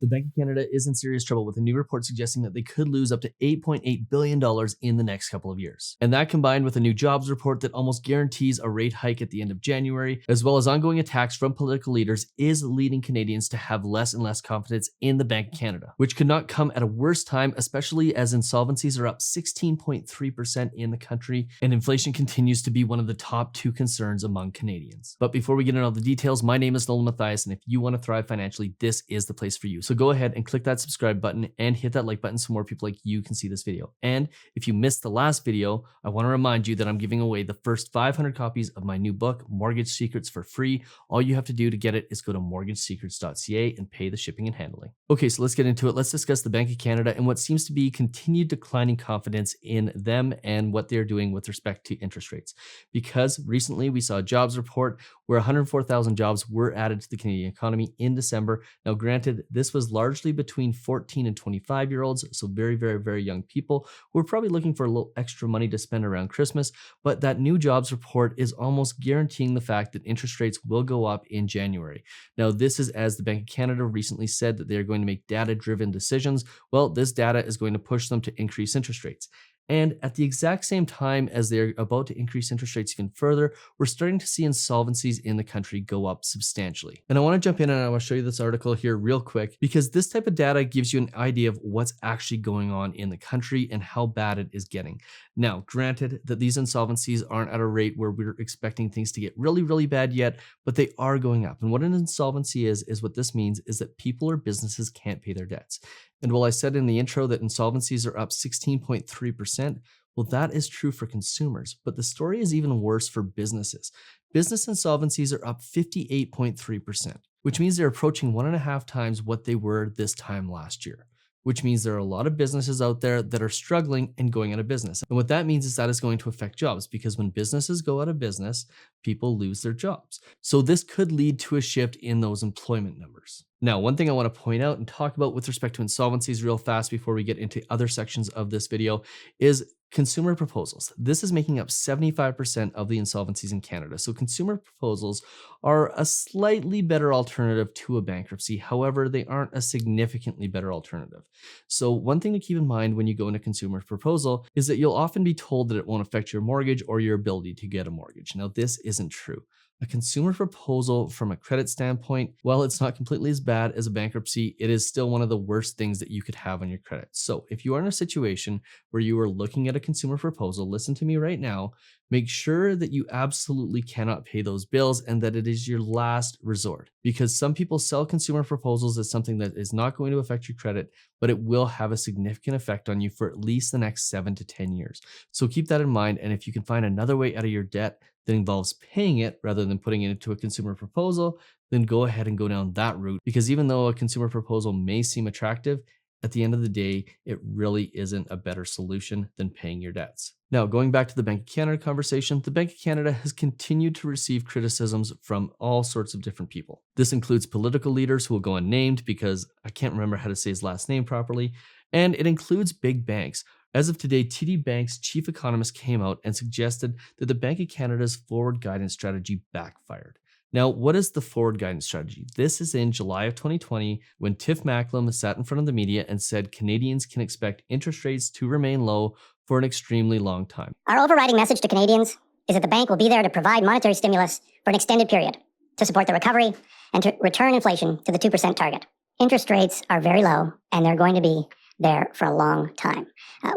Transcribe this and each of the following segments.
The Bank of Canada is in serious trouble with a new report suggesting that they could lose up to $8.8 billion in the next couple of years. And that combined with a new jobs report that almost guarantees a rate hike at the end of January, as well as ongoing attacks from political leaders, is leading Canadians to have less and less confidence in the Bank of Canada, which could not come at a worse time, especially as insolvencies are up 16.3% in the country, and inflation continues to be one of the top two concerns among Canadians. But before we get into all the details, my name is Nolan Mathias, and if you want to thrive financially, this is the place for you. So go ahead and click that subscribe button and hit that like button so more people like you can see this video. And if you missed the last video, I want to remind you that I'm giving away the first 500 copies of my new book, Mortgage Secrets, for free. All you have to do to get it is go to mortgagesecrets.ca and pay the shipping and handling. Okay, so let's get into it. Let's discuss the Bank of Canada and what seems to be continued declining confidence in them and what they're doing with respect to interest rates. Because recently we saw a jobs report where 104,000 jobs were added to the Canadian economy in December. Now, granted, this was largely between 14 and 25-year-olds, so very, very, very young people who are probably looking for a little extra money to spend around Christmas, but that new jobs report is almost guaranteeing the fact that interest rates will go up in January. Now, this is as the Bank of Canada recently said that they are going to make data-driven decisions. Well, this data is going to push them to increase interest rates. And at the exact same time as they're about to increase interest rates even further, we're starting to see insolvencies in the country go up substantially. And I want to jump in and I want to show you this article here real quick, because this type of data gives you an idea of what's actually going on in the country and how bad it is getting. Now, granted that these insolvencies aren't at a rate where we're expecting things to get really, really bad yet, but they are going up. And what an insolvency is what this means is that people or businesses can't pay their debts. And while I said in the intro that insolvencies are up 16.3%, well, that is true for consumers, but the story is even worse for businesses. Business insolvencies are up 58.3%, which means they're approaching 1.5 times what they were this time last year, which means there are a lot of businesses out there that are struggling and going out of business. And what that means is that is going to affect jobs, because when businesses go out of business, people lose their jobs. So this could lead to a shift in those employment numbers. Now, one thing I want to point out and talk about with respect to insolvencies real fast before we get into other sections of this video is consumer proposals. This is making up 75% of the insolvencies in Canada. So consumer proposals are a slightly better alternative to a bankruptcy. However, they aren't a significantly better alternative. So one thing to keep in mind when you go into consumer proposal is that you'll often be told that it won't affect your mortgage or your ability to get a mortgage. Now, this isn't true. A consumer proposal from a credit standpoint, while it's not completely as bad as a bankruptcy, it is still one of the worst things that you could have on your credit. So if you are in a situation where you are looking at a consumer proposal, listen to me right now, make sure that you absolutely cannot pay those bills and that it is your last resort. Because some people sell consumer proposals as something that is not going to affect your credit, but it will have a significant effect on you for at least the next 7 to 10 years. So keep that in mind, and if you can find another way out of your debt that involves paying it rather than putting it into a consumer proposal, then go ahead and go down that route. Because even though a consumer proposal may seem attractive, at the end of the day, it really isn't a better solution than paying your debts. Now, going back to the Bank of Canada conversation, the Bank of Canada has continued to receive criticisms from all sorts of different people. This includes political leaders who will go unnamed because I can't remember how to say his last name properly, and it includes big banks. As of today, TD Bank's chief economist came out and suggested that the Bank of Canada's forward guidance strategy backfired. Now, what is the forward guidance strategy? This is in July of 2020 when Tiff Macklem sat in front of the media and said Canadians can expect interest rates to remain low for an extremely long time. Our overriding message to Canadians is that the bank will be there to provide monetary stimulus for an extended period to support the recovery and to return inflation to the 2% target. Interest rates are very low and they're going to be there for a long time.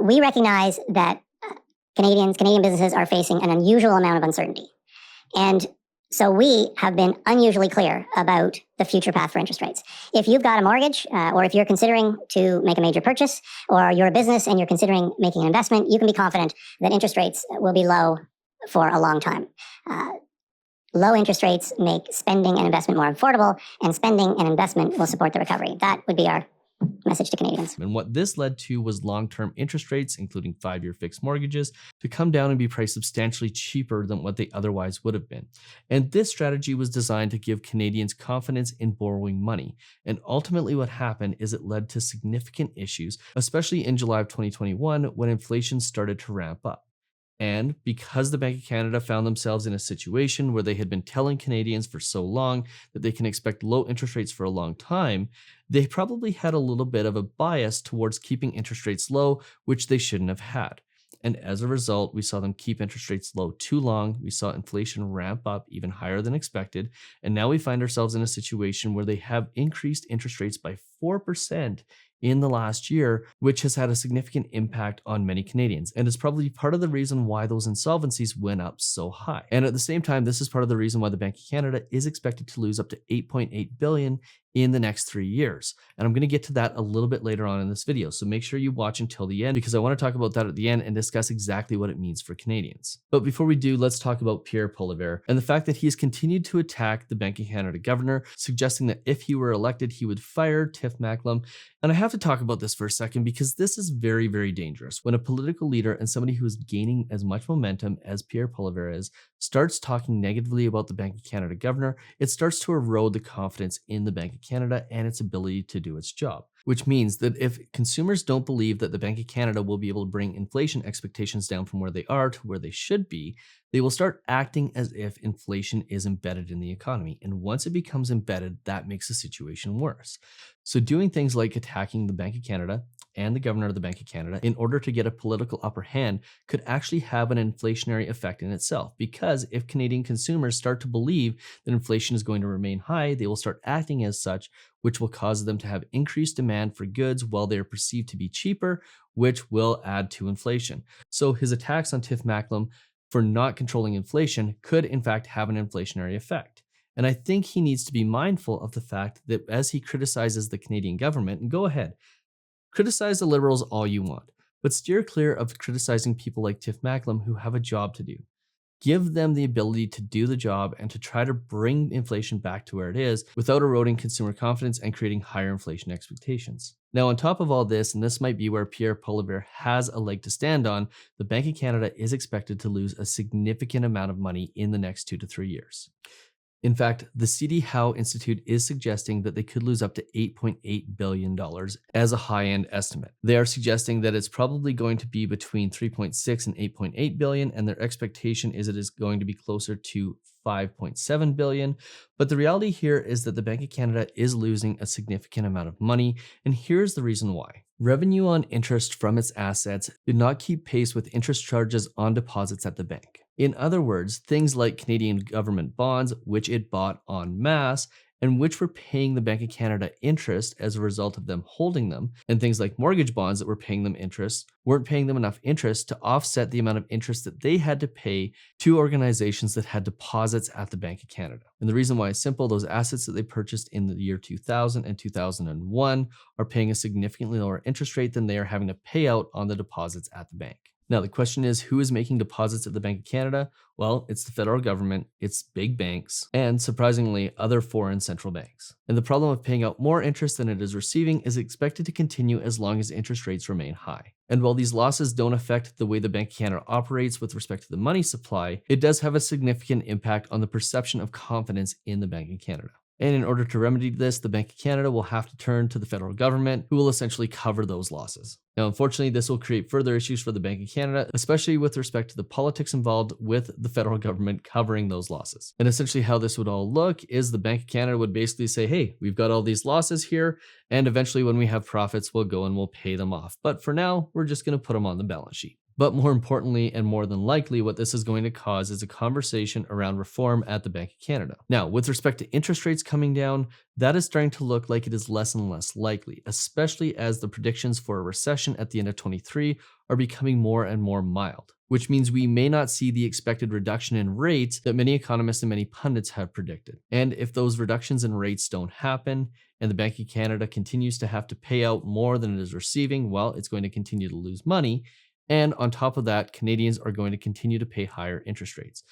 We recognize that Canadian businesses are facing an unusual amount of uncertainty. And so we have been unusually clear about the future path for interest rates. If you've got a mortgage, or if you're considering to make a major purchase, or you're a business and you're considering making an investment, you can be confident that interest rates will be low for a long time. Low interest rates make spending and investment more affordable, and spending and investment will support the recovery. That would be our message to Canadians. And what this led to was long-term interest rates, including 5-year fixed mortgages, to come down and be priced substantially cheaper than what they otherwise would have been. And this strategy was designed to give Canadians confidence in borrowing money. And ultimately what happened is it led to significant issues, especially in July of 2021 when inflation started to ramp up. And because the Bank of Canada found themselves in a situation where they had been telling Canadians for so long that they can expect low interest rates for a long time, they probably had a little bit of a bias towards keeping interest rates low, which they shouldn't have had. And as a result, we saw them keep interest rates low too long. We saw inflation ramp up even higher than expected. And now we find ourselves in a situation where they have increased interest rates by 4% in the last year, which has had a significant impact on many Canadians. And it's probably part of the reason why those insolvencies went up so high. And at the same time, this is part of the reason why the Bank of Canada is expected to lose up to $8.8 billion in the next 3 years. And I'm going to get to that a little bit later on in this video. So make sure you watch until the end because I want to talk about that at the end and discuss exactly what it means for Canadians. But before we do, let's talk about Pierre Poilievre and the fact that he has continued to attack the Bank of Canada governor, suggesting that if he were elected, he would fire Tiff Macklem. And I have to talk about this for a second because this is very, very dangerous. When a political leader and somebody who is gaining as much momentum as Pierre Poilievre is starts talking negatively about the Bank of Canada governor, it starts to erode the confidence in the Bank of Canada and its ability to do its job. Which means that if consumers don't believe that the Bank of Canada will be able to bring inflation expectations down from where they are to where they should be, they will start acting as if inflation is embedded in the economy. And once it becomes embedded, that makes the situation worse. So doing things like attacking the Bank of Canada and the governor of the Bank of Canada in order to get a political upper hand could actually have an inflationary effect in itself. Because if Canadian consumers start to believe that inflation is going to remain high, they will start acting as such, which will cause them to have increased demand for goods while they are perceived to be cheaper, which will add to inflation. So his attacks on Tiff Macklem for not controlling inflation could in fact have an inflationary effect. And I think he needs to be mindful of the fact that as he criticizes the Canadian government, and go ahead, criticize the Liberals all you want, but steer clear of criticizing people like Tiff Macklem who have a job to do. Give them the ability to do the job and to try to bring inflation back to where it is without eroding consumer confidence and creating higher inflation expectations. Now, on top of all this, and this might be where Pierre Poilievre has a leg to stand on, the Bank of Canada is expected to lose a significant amount of money in the next 2 to 3 years. In fact, the CD Howe Institute is suggesting that they could lose up to $8.8 billion as a high-end estimate. They are suggesting that it's probably going to be between 3.6 and 8.8 billion, and their expectation is it is going to be closer to 5.7 billion. But the reality here is that the Bank of Canada is losing a significant amount of money, and here's the reason why. Revenue on interest from its assets did not keep pace with interest charges on deposits at the bank. In other words, things like Canadian government bonds, which it bought en masse, and which were paying the Bank of Canada interest as a result of them holding them, and things like mortgage bonds that were paying them interest, weren't paying them enough interest to offset the amount of interest that they had to pay to organizations that had deposits at the Bank of Canada. And the reason why is simple, those assets that they purchased in the year 2000 and 2001 are paying a significantly lower interest rate than they are having to pay out on the deposits at the bank. Now, the question is, who is making deposits at the Bank of Canada? Well, it's the federal government, it's big banks, and surprisingly, other foreign central banks. And the problem of paying out more interest than it is receiving is expected to continue as long as interest rates remain high. And while these losses don't affect the way the Bank of Canada operates with respect to the money supply, it does have a significant impact on the perception of confidence in the Bank of Canada. And in order to remedy this, the Bank of Canada will have to turn to the federal government, who will essentially cover those losses. Now, unfortunately, this will create further issues for the Bank of Canada, especially with respect to the politics involved with the federal government covering those losses. And essentially how this would all look is the Bank of Canada would basically say, hey, we've got all these losses here, and eventually when we have profits, we'll go and we'll pay them off. But for now, we're just going to put them on the balance sheet. But more importantly, and more than likely, what this is going to cause is a conversation around reform at the Bank of Canada. Now, with respect to interest rates coming down, that is starting to look like it is less and less likely, especially as the predictions for a recession at the end of 23 are becoming more and more mild, which means we may not see the expected reduction in rates that many economists and many pundits have predicted. And if those reductions in rates don't happen, and the Bank of Canada continues to have to pay out more than it is receiving, well, it's going to continue to lose money. And on top of that, Canadians are going to continue to pay higher interest rates.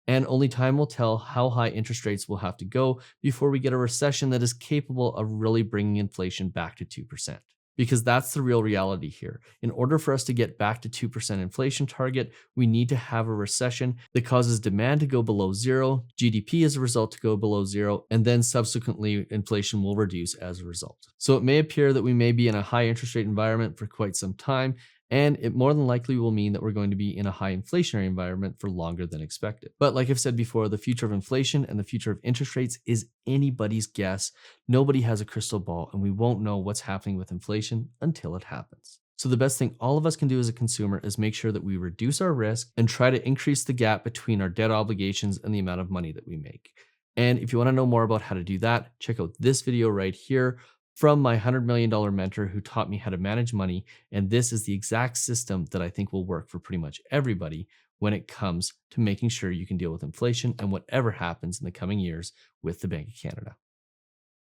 And only time will tell how high interest rates will have to go before we get a recession that is capable of really bringing inflation back to 2%. Because that's the real reality here. In order for us to get back to 2% inflation target, we need to have a recession that causes demand to go below zero, GDP as a result to go below zero, and then subsequently inflation will reduce as a result. So it may appear that we may be in a high interest rate environment for quite some time, And it more than likely will mean that we're going to be in a high inflationary environment for longer than expected. But like I've said before, the future of inflation and the future of interest rates is anybody's guess. Nobody has a crystal ball, and we won't know what's happening with inflation until it happens. So the best thing all of us can do as a consumer is make sure that we reduce our risk and try to increase the gap between our debt obligations and the amount of money that we make. And if you want to know more about how to do that, check out this video right here from my $100 million mentor who taught me how to manage money. And this is the exact system that I think will work for pretty much everybody when it comes to making sure you can deal with inflation and whatever happens in the coming years with the Bank of Canada.